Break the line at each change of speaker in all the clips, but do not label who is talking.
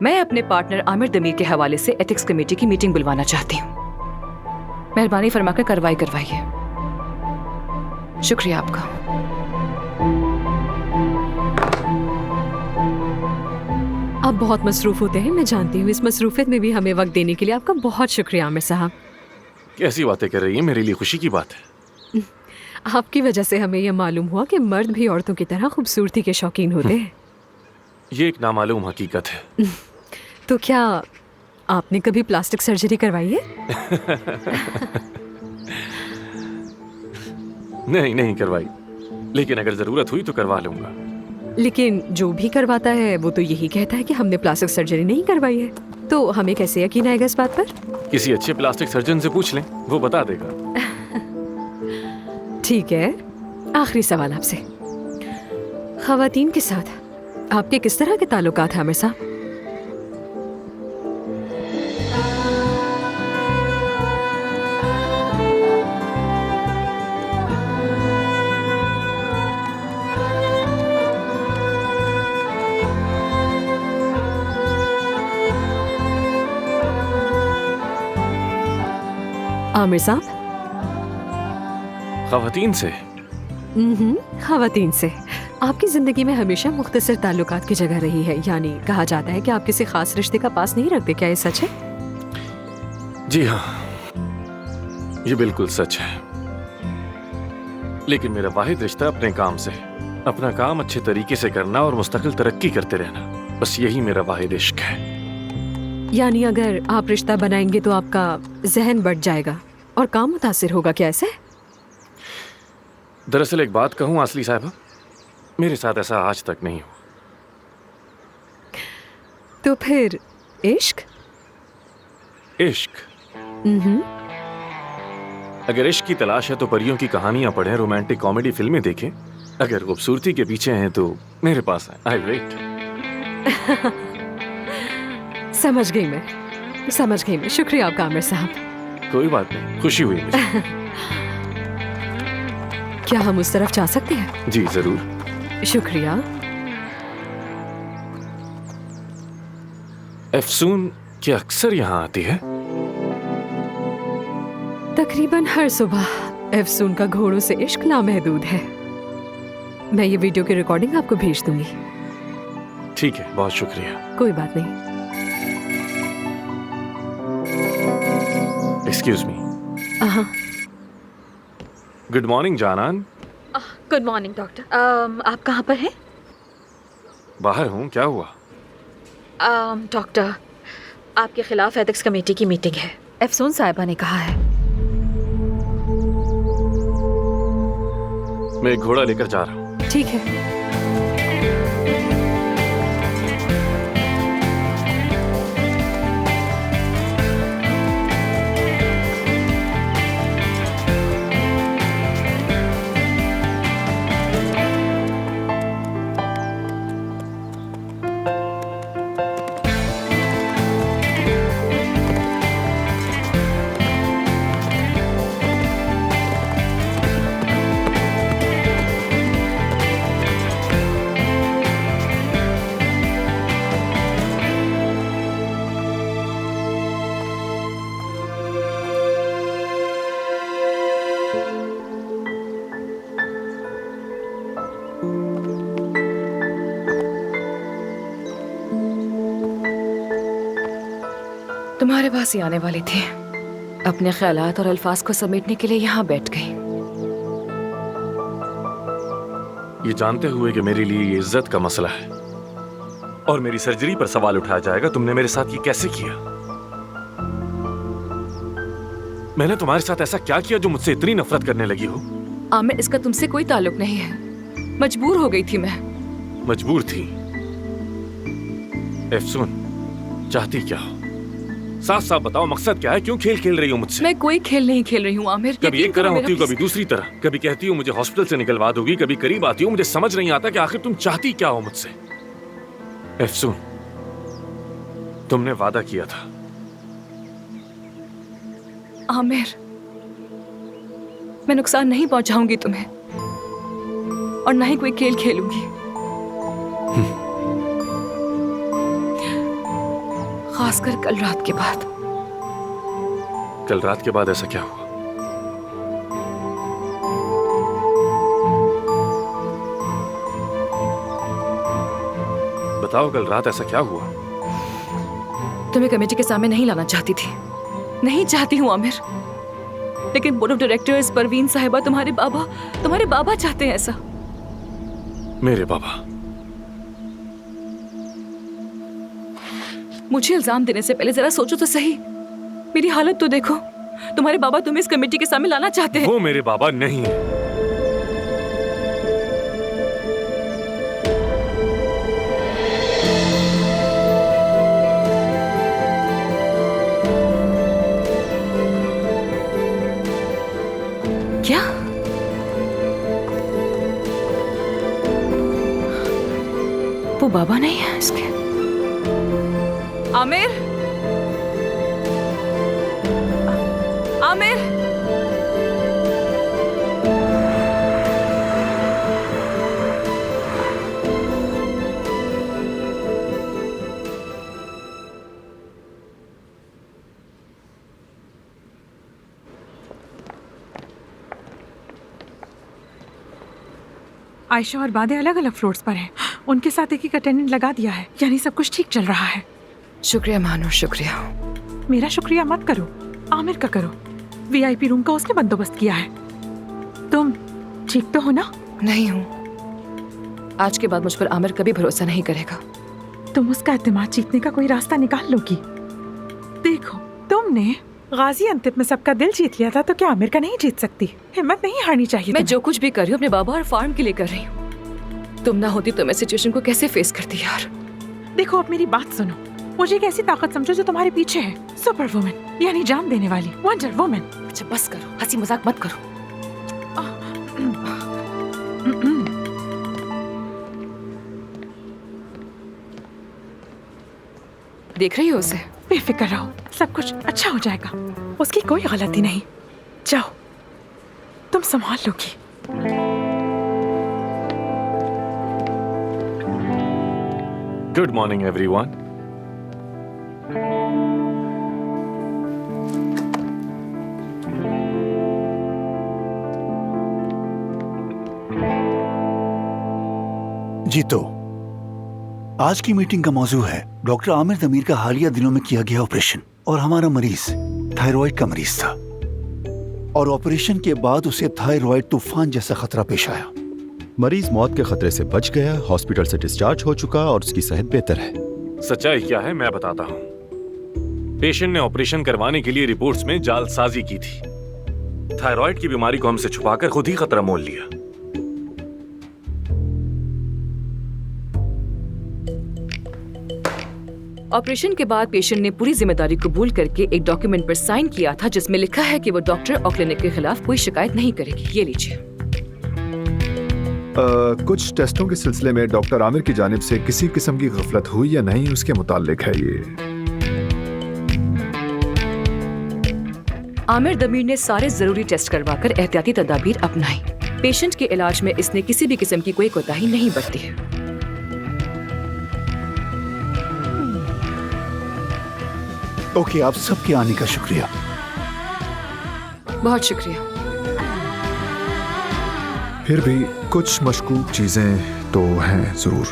मैं अपने partner Aamir Damir के हवाले से एथिक्स कमेटी की मीटिंग बुलवाना चाहती हूँ। मेहरबानी फरमाकर कार्रवाई करवाइए। शुक्रिया आपका।
आप बहुत मसरूफ होते हैं, मैं जानती हूँ। इस मसरूफियत में भी हमें वक्त देने के लिए आपका बहुत शुक्रिया आमिर साहब।
कैसी बातें कर रही हैं? मेरे लिए खुशी की बात है।
आपकी वजह से हमें यह मालूम हुआ कि मर्द भी औरतों की तरह खूबसूरती के शौकीन होते हैं।
ये एक नामालूम हकीकत है।
तो क्या आपने कभी प्लास्टिक सर्जरी करवाई है?
नहीं करवाई, लेकिन अगर जरूरत हुई तो करवा लूंगा।
लेकिन जो भी करवाता है वो तो यही कहता है कि हमने प्लास्टिक सर्जरी नहीं करवाई है। तो हमें कैसे यकीन आएगा इस बात पर?
किसी अच्छे प्लास्टिक सर्जन से पूछ लें, वो बता देगा।
ठीक है, आखिरी सवाल आपसे। खवातीन के साथ आपके किस तरह के ताल्लुकात हैं आमिर साहब? आमिर साहब,
खवातीन से?
खवातीन से। आपकी जिंदगी में हमेशा मुख्तसर ताल्लुकात की जगह रही है, यानी कहा जाता है कि आप किसी खास रिश्ते का पास नहीं रखते। क्या ये सच है?
जी हाँ, ये बिल्कुल सच है। लेकिन मेरा वाहिद रिश्ता अपने काम से है। अपना काम अच्छे तरीके से करना और मुस्तकिल तरक्की करते रहना, बस यही मेरा वाहिद इश्क है।
यानी अगर आप रिश्ता बनाएंगे तो आपका जहन बढ़ जाएगा और काम मुतासिर होगा, क्या ऐसा है?
दरअसल एक बात कहूँ आसली साहिबा, मेरे साथ ऐसा आज तक नहीं हुआ।
तो फिर इश्क?
इश्क? अगर इश्क की तलाश है तो परियों की कहानियां पढ़ें, रोमांटिक कॉमेडी फिल्में देखें। अगर खूबसूरती के पीछे हैं तो मेरे पास है, आई वेट।
समझ गई मैं। शुक्रिया आपका आमिर साहब।
कोई बात नहीं, खुशी हुई मुझे।
क्या हम उस तरफ जा सकते हैं?
जी जरूर।
शुक्रिया।
अफसून क्या अक्सर यहाँ आती है?
तकरीबन हर सुबह अफसून का घोड़ों से इश्क लामहदूद है। मैं ये वीडियो की रिकॉर्डिंग आपको भेज दूंगी।
ठीक है, बहुत शुक्रिया।
कोई बात नहीं।
Excuse me. गुड मॉर्निंग जानान।
Good morning doctor. आप कहाँ पर हैं?
बाहर हूँ, क्या हुआ?
डॉक्टर, आपके खिलाफ एथिक्स कमेटी की मीटिंग है। अफसून साहिबा ने कहा है।
मैं एक घोड़ा लेकर जा रहा हूँ।
ठीक है।
तुम्हारे पास ही आने वाली थी। अपने ख्यालात और अल्फाज को समेटने के लिए यहाँ बैठ गई।
ये जानते हुए कि मेरे लिए ये इज्जत का मसला है और मेरी सर्जरी पर सवाल उठाया जाएगा, तुमने मेरे साथ ये कैसे किया? मैंने तुम्हारे साथ ऐसा क्या किया जो मुझसे इतनी नफरत करने लगी हो?
आमिर, इसका तुमसे कोई ताल्लुक नहीं है। मजबूर हो गई थी मैं।
मजबूर थी? अफसून, चाहती क्या हो? साफ साफ बताओ, मकसद क्या है? क्यों खेल खेल रही हो मुझसे?
मैं कोई खेल नहीं खेल रही हूँ आमिर।
कभी एक तरह होती हो, कभी दूसरी तरह। कभी कहती हो मुझे हॉस्पिटल से निकलवा दोगी, कभी करीब आती हो। मुझे समझ नहीं आता कि आखिर तुम चाहती क्या हो मुझसे। अफसून, तुमने वादा किया था।
आमिर, मैं नुकसान नहीं पहुंचाऊंगी तुम्हें और ना ही कोई खेल खेलूंगी। खासकर कल रात के बाद।
कल रात के बाद ऐसा क्या हुआ? बताओ, कल रात ऐसा क्या हुआ?
तुम्हें कमेटी के सामने नहीं लाना चाहती थी, नहीं चाहती हूँ आमिर, लेकिन बोर्ड ऑफ डायरेक्टर्स, परवीन साहिबा, तुम्हारे बाबा चाहते हैं ऐसा।
मेरे बाबा?
मुझे इल्जाम देने से पहले जरा सोचो तो सही, मेरी हालत तो देखो। तुम्हारे बाबा तुम्हें इस कमेटी के सामने लाना चाहते हैं।
वो मेरे बाबा नहीं है।
क्या? वो बाबा नहीं है इसके? आमिर, आमिर,
आयशा और बादे अलग अलग फ्लोर्स पर हैं। उनके साथ एक अटेंडेंट लगा दिया है, यानी सब कुछ ठीक चल रहा है।
शुक्रिया मानो, शुक्रिया।
मेरा शुक्रिया मत करो, आमिर का करो। वीआईपी रूम का उसने बंदोबस्त किया है। तुम ठीक तो हो ना?
नहीं हूँ। आज के बाद मुझ पर आमिर कभी भरोसा नहीं करेगा।
तुम उसका एतमाद जीतने का कोई रास्ता निकाल लोगी। देखो, तुमने गाजी अंतिम में सबका दिल जीत लिया था, तो क्या आमिर का नहीं जीत सकती? हिम्मत नहीं हारनी चाहिए।
मैं जो कुछ भी कर रही हूँ अपने बाबा और फार्म के लिए कर रही हूँ। तुम ना होती तो मैं सिचुएशन को कैसे फेस करती यार।
देखो, अब मेरी बात सुनो। मुझे एक ऐसी ताकत समझो जो तुम्हारे पीछे है। सुपर वुमन, यानी जान देने वाली, वंडर वुमन।
अच्छा बस करो, हंसी मजाक मत करो। देख रही हो उसे?
बेफिक्र रहो, सब कुछ अच्छा हो जाएगा। उसकी कोई गलती नहीं। जाओ, तुम संभाल लोगी।
Good morning everyone.
जी तो आज की मीटिंग का मौजू है डॉक्टर आमिर दमीर का हालिया दिनों में किया गया ऑपरेशन। और हमारा मरीज थायराइड का मरीज था और ऑपरेशन के बाद उसे थायराइड तूफान जैसा खतरा पेश आया।
मरीज मौत के खतरे से बच गया, हॉस्पिटल से डिस्चार्ज हो चुका और उसकी सेहत बेहतर है।
सच्चाई क्या है मैं बताता हूँ। पेशेंट ने ऑपरेशन करवाने के लिए रिपोर्ट्स में जालसाजी की थी। थायराइड की बीमारी को हमसे छुपाकर खुद ही खतरा मोल लिया।
ऑपरेशन के बाद पेशेंट ने पूरी जिम्मेदारी कबूल करके एक डॉक्यूमेंट पर साइन किया था जिसमें लिखा है कि वो डॉक्टर और क्लिनिक के खिलाफ कोई शिकायत नहीं करेगी। ये लीजिए।
कुछ टेस्टों के सिलसिले में डॉक्टर आमिर की जानिब से किसी किस्म की गफलत हुई या नहीं, उसके मुताल्लिक है ये।
आमिर दमीर ने सारे जरूरी टेस्ट करवाकर एहतियाती तदाबीर अपनाई। पेशेंट के इलाज में इसने किसी भी किस्म की कोई कोताही नहीं बरती है।
ओके, आप सबके आने का शुक्रिया।
बहुत शुक्रिया।
फिर भी कुछ मशकूक चीजें तो हैं जरूर।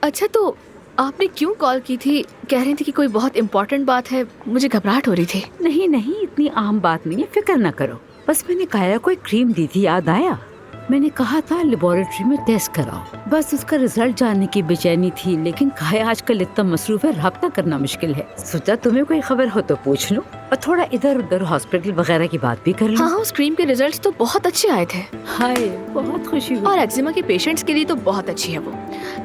अच्छा, तो आपने क्यों कॉल की थी? कह रही थी कि कोई बहुत इम्पोर्टेंट बात है। मुझे घबराहट हो रही थी।
नहीं नहीं, इतनी आम बात नहीं है, फिक्र ना करो। बस मैंने काया को एक क्रीम दी थी, याद आया? मैंने कहा था लेबोरेटरी में टेस्ट कराओ। बस उसका रिजल्ट जानने की बेचैनी थी, लेकिन काया आजकल इतना मसरूफ है, राब्ता करना मुश्किल है। सोचा तुम्हें कोई खबर हो तो पूछ लो और थोड़ा इधर उधर हॉस्पिटल वगैरह की बात भी कर लो।
हाँ, उस क्रीम के रिजल्ट्स तो बहुत अच्छे आए थे।
हाय, बहुत खुशी हुई।
और एक्जिमा के पेशेंट्स के लिए तो बहुत अच्छी है वो।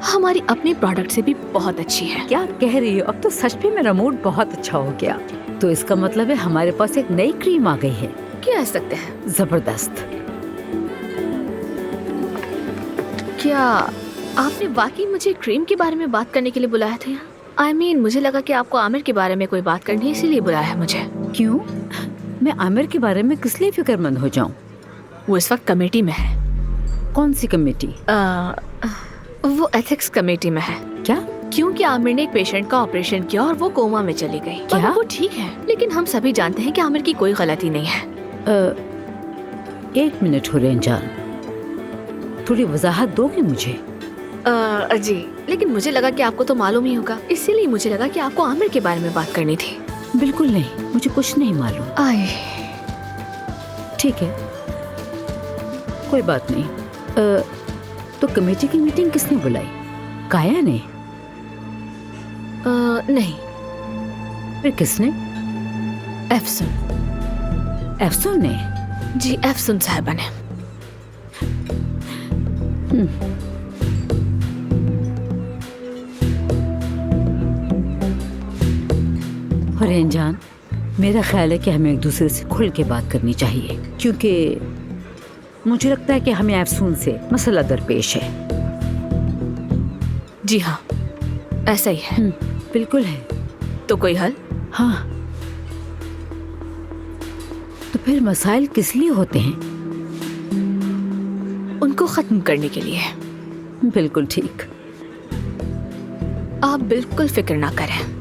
हमारी अपनी प्रोडक्ट से भी बहुत अच्छी है।
क्या कह रही हो? अब तो सच में मेरा मूड बहुत अच्छा हो गया। तो इसका मतलब है हमारे पास एक नई क्रीम आ गई है।
कह सकते हैं
जबरदस्त।
क्या आपने वाकई मुझे क्रीम के बारे में बात करने के लिए बुलाया था? I mean, मुझे लगा कि आपको आमिर के बारे में कोई बात करनी है, इसीलिए बुलाया है मुझे।
क्यों? मैं आमिर के बारे में किस लिए फिक्रमंद हो जाऊं?
वो इस वक्त कमेटी में है।
कौन सी कमेटी?
वो एथिक्स कमेटी में है।
क्या?
क्योंकि आमिर ने एक पेशेंट का ऑपरेशन किया और वो कोमा में चली गई।
क्या?
और वो ठीक है, लेकिन हम सभी जानते हैं कि आमिर की कोई गलती नहीं है।
एक मिनट हुरैन जान, थोड़ी वजाहत दोगे मुझे?
जी, लेकिन मुझे लगा कि आपको तो मालूम ही होगा, इसीलिए मुझे लगा कि आपको आमिर के बारे में बात करनी थी।
बिल्कुल नहीं, मुझे कुछ नहीं मालूम।
आए,
ठीक है, कोई बात नहीं। तो कमेटी की मीटिंग किसने बुलाई? काया ने?
नहीं,
फिर किसने?
एफसुन।
एफसुन ने?
जी, एफसुन साहिबा ने।
हुरैन जान, मेरा ख्याल है कि हमें एक दूसरे से खुल के बात करनी चाहिए, क्योंकि मुझे लगता है कि हमें एफसून से मसला दरपेश है।
जी हाँ, ऐसा ही है।
बिल्कुल है।
तो कोई हल?
हाँ, तो फिर मसाइल किस लिए होते हैं?
उनको खत्म करने के लिए।
बिल्कुल ठीक।
आप बिल्कुल फिक्र ना करें।